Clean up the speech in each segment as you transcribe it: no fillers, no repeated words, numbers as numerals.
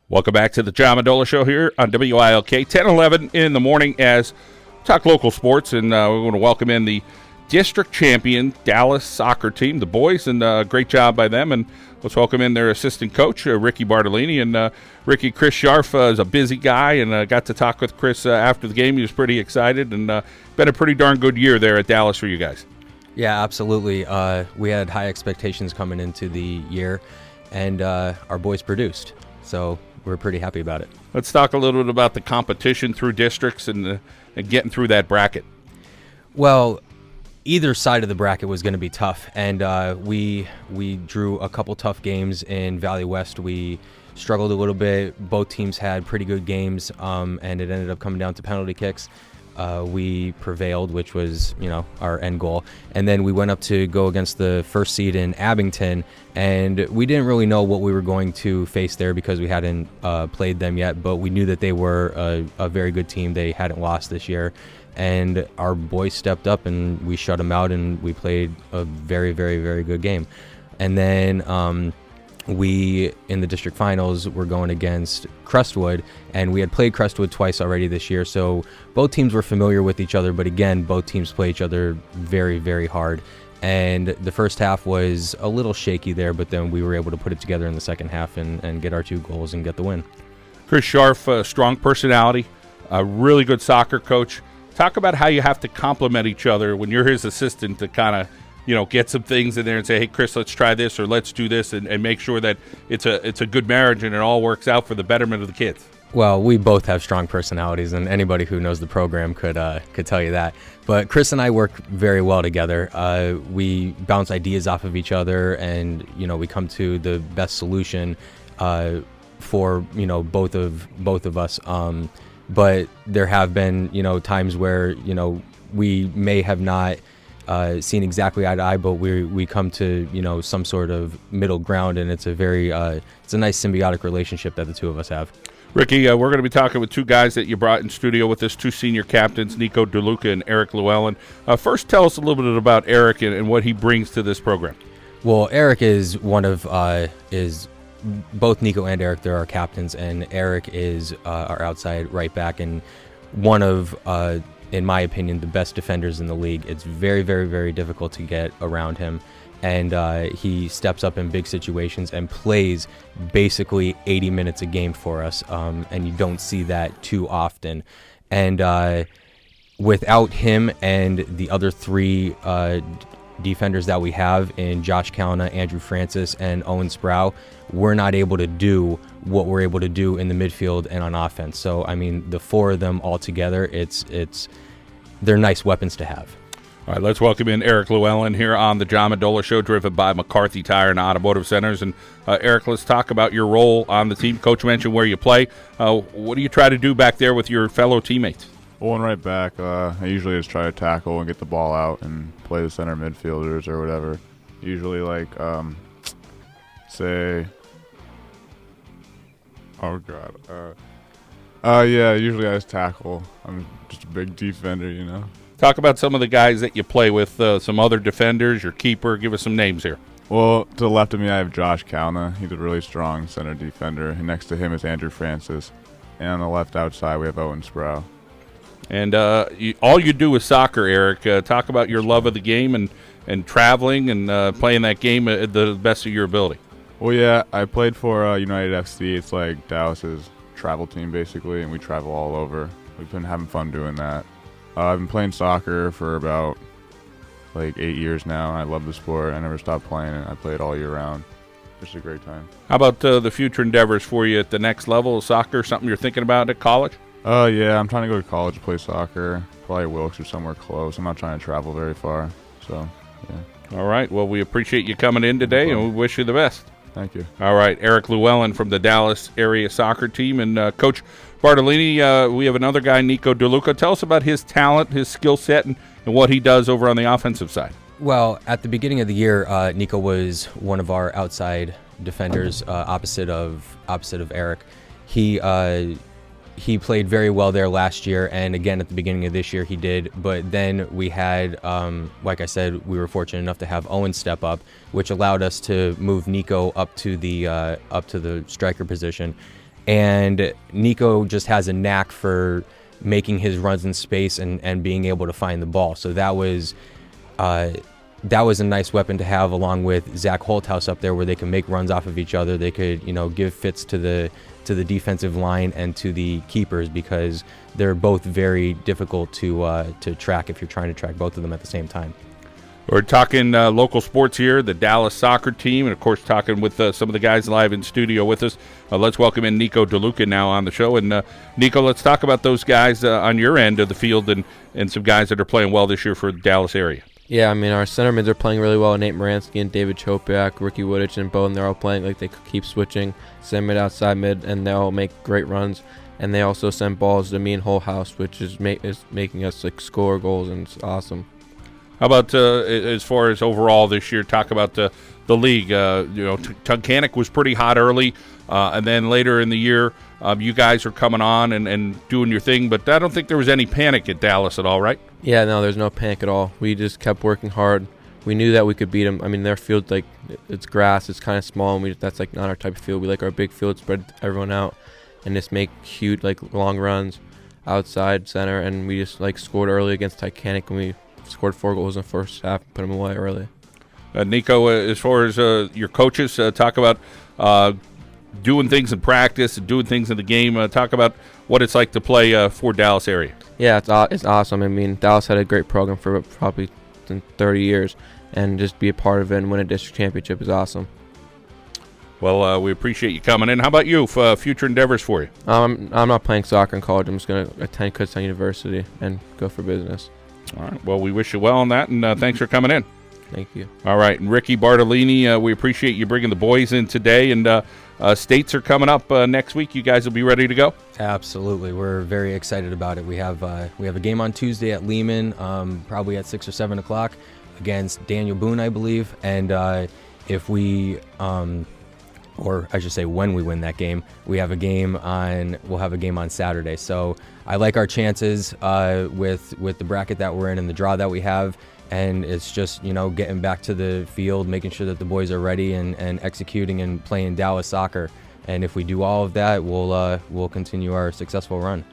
Welcome back to the John Mendola Show here on WILK, 10:11 in the morning as we talk local sports, and we're going to welcome in the district champion Dallas soccer team, the boys, and great job by them. And let's welcome in their assistant coach, Ricky Bartolini. And Ricky, Chris Scharf is a busy guy, and got to talk with Chris after the game. He was pretty excited, and been a pretty darn good year there at Dallas for you guys. Yeah, absolutely. We had high expectations coming into the year, and our boys produced. So we're pretty happy about it. Let's talk a little bit about the competition through districts and getting through that bracket. Well, either side of the bracket was going to be tough, and we drew a couple tough games in Valley West. We struggled a little bit. Both teams had pretty good games, and it ended up coming down to penalty kicks. We prevailed, which was, our end goal. And then we went up to go against the first seed in Abington, and we didn't really know what we were going to face there because we hadn't played them yet, but we knew that they were a very good team. They hadn't lost this year, and our boys stepped up, and we shut them out, and we played a very, very, very good game. And then we, in the district finals, were going against Crestwood, and we had played Crestwood twice already this year, so both teams were familiar with each other, but again, both teams play each other very, very hard. And the first half was a little shaky there, but then we were able to put it together in the second half and get our 2 goals and get the win. Chris Scharf, strong personality, a really good soccer coach. Talk about how you have to complement each other when you're his assistant to kind of get some things in there and say, hey, Chris, let's try this or let's do this, and make sure that it's a good marriage and it all works out for the betterment of the kids. Well, we both have strong personalities, and anybody who knows the program could tell you that. But Chris and I work very well together. We bounce ideas off of each other, and we come to the best solution for both of us. But there have been times where we may have not seen exactly eye to eye, but we come to some sort of middle ground, and it's a nice symbiotic relationship that the two of us have. Ricky, we're going to be talking with 2 guys that you brought in studio with us, 2 senior captains, Nico DeLuca and Eric Llewellyn. First, tell us a little bit about Eric and what he brings to this program. Well, Eric is is both Nico and Eric. They're our captains, and Eric is our outside right back and one of in my opinion, the best defenders in the league. It's very, very, very difficult to get around him. And he steps up in big situations and plays basically 80 minutes a game for us. And you don't see that too often. And without him and the other 3 defenders that we have in Josh Kalna, Andrew Francis, and Owen Sproul, we're not able to do what we're able to do in the midfield and on offense. So, the 4 of them all together, they're nice weapons to have. All right, let's welcome in Eric Llewellyn here on the John Mendola Show, driven by McCarthy Tire and Automotive Centers. And Eric, let's talk about your role on the team. Coach mentioned where you play. What do you try to do back there with your fellow teammates? Going right back, I usually just try to tackle and get the ball out and play the center midfielders or whatever. Usually, usually I just tackle. I'm just a big defender, Talk about some of the guys that you play with, some other defenders, your keeper. Give us some names here. Well, to the left of me, I have Josh Kalna. He's a really strong center defender. And next to him is Andrew Francis. And on the left outside, we have Owen Sproul. And all you do is soccer, Eric. Talk about your love of the game and traveling and playing that game at the best of your ability. Well, yeah, I played for United FC. It's like Dallas's travel team, basically, and we travel all over. We've been having fun doing that. I've been playing soccer for about 8 years now. I love the sport. I never stopped playing it. I play it all year round. Just a great time. How about the future endeavors for you at the next level of soccer? Something you're thinking about at college? Yeah, I'm trying to go to college to play soccer. Probably Wilkes or somewhere close. I'm not trying to travel very far. So, yeah. All right. Well, we appreciate you coming in today, and we wish you the best. Thank you. All right. Eric Llewellyn from the Dallas area soccer team. And Coach Bartolini, we have another guy, Nico DeLuca. Tell us about his talent, his skill set, and what he does over on the offensive side. Well, at the beginning of the year, Nico was one of our outside defenders, opposite of Eric. He played very well there last year, and again at the beginning of this year he did. But then we had, like I said, we were fortunate enough to have Owen step up, which allowed us to move Nico up to the striker position. And Nico just has a knack for making his runs in space and being able to find the ball. So that was a nice weapon to have, along with Zach Holthouse up there, where they can make runs off of each other. They could, give fits to the defensive line and to the keepers, because they're both very difficult to track if you're trying to track both of them at the same time. We're talking local sports here, the Dallas soccer team, and, of course, talking with some of the guys live in studio with us. Let's welcome in Nico DeLuca now on the show. And, Nico, let's talk about those guys on your end of the field and some guys that are playing well this year for the Dallas area. Yeah, I mean, our center mids are playing really well. Nate Moransky and David Chopiak, Ricky Woodich and Bowden, they're all playing like they keep switching center mid, outside mid, and they all make great runs. And they also send balls to me and Holthouse, which is making us score goals, and it's awesome. How about as far as overall this year? Talk about the league. Tunkhannock was pretty hot early, and then later in the year, you guys are coming on and doing your thing. But I don't think there was any panic at Dallas at all, right? Yeah, no, there's no panic at all. We just kept working hard. We knew that we could beat them. I mean, their field, it's grass, it's kind of small, and that's not our type of field. We like our big field, spread everyone out, and just make huge, long runs outside center. And we just scored early against Tunkhannock, and we scored 4 goals in the first half and put them away early. Nico, as far as your coaches, talk about doing things in practice and doing things in the game. Talk about what it's like to play for Dallas area. Yeah, it's awesome. I mean, Dallas had a great program for probably 30 years, and just be a part of it and win a district championship is awesome. Well, we appreciate you coming in. How about you, future endeavors for you? I'm not playing soccer in college. I'm just going to attend Kutztown University and go for business. All right. Well, we wish you well on that, and thanks for coming in. Thank you. All right. And Ricky Bartolini, we appreciate you bringing the boys in today. And states are coming up next week. You guys will be ready to go? Absolutely. We're very excited about it. We have a game on Tuesday at Lehman, probably at 6 or 7 o'clock, against Daniel Boone, I believe. And if we or I should say when we win that game, we'll have a game on Saturday. So I like our chances with the bracket that we're in and the draw that we have. And it's just, getting back to the field, making sure that the boys are ready and executing and playing Dallas soccer. And if we do all of that, we'll continue our successful run.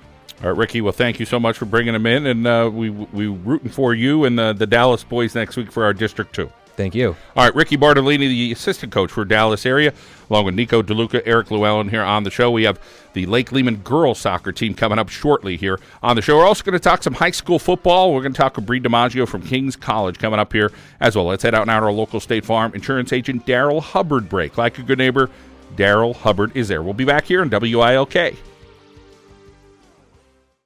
All right, Ricky, well, thank you so much for bringing them in. And we rooting for you and the Dallas boys next week for our District 2. Thank you. All right, Ricky Bartolini, the assistant coach for Dallas area, along with Nico DeLuca, Eric Llewellyn here on the show. We have the Lake Lehman girls soccer team coming up shortly here on the show. We're also going to talk some high school football. We're going to talk with Bree DiMaggio from King's College coming up here as well. Let's head out now to our local State Farm insurance agent, Daryl Hubbard break. Like a good neighbor, Daryl Hubbard is there. We'll be back here on WILK.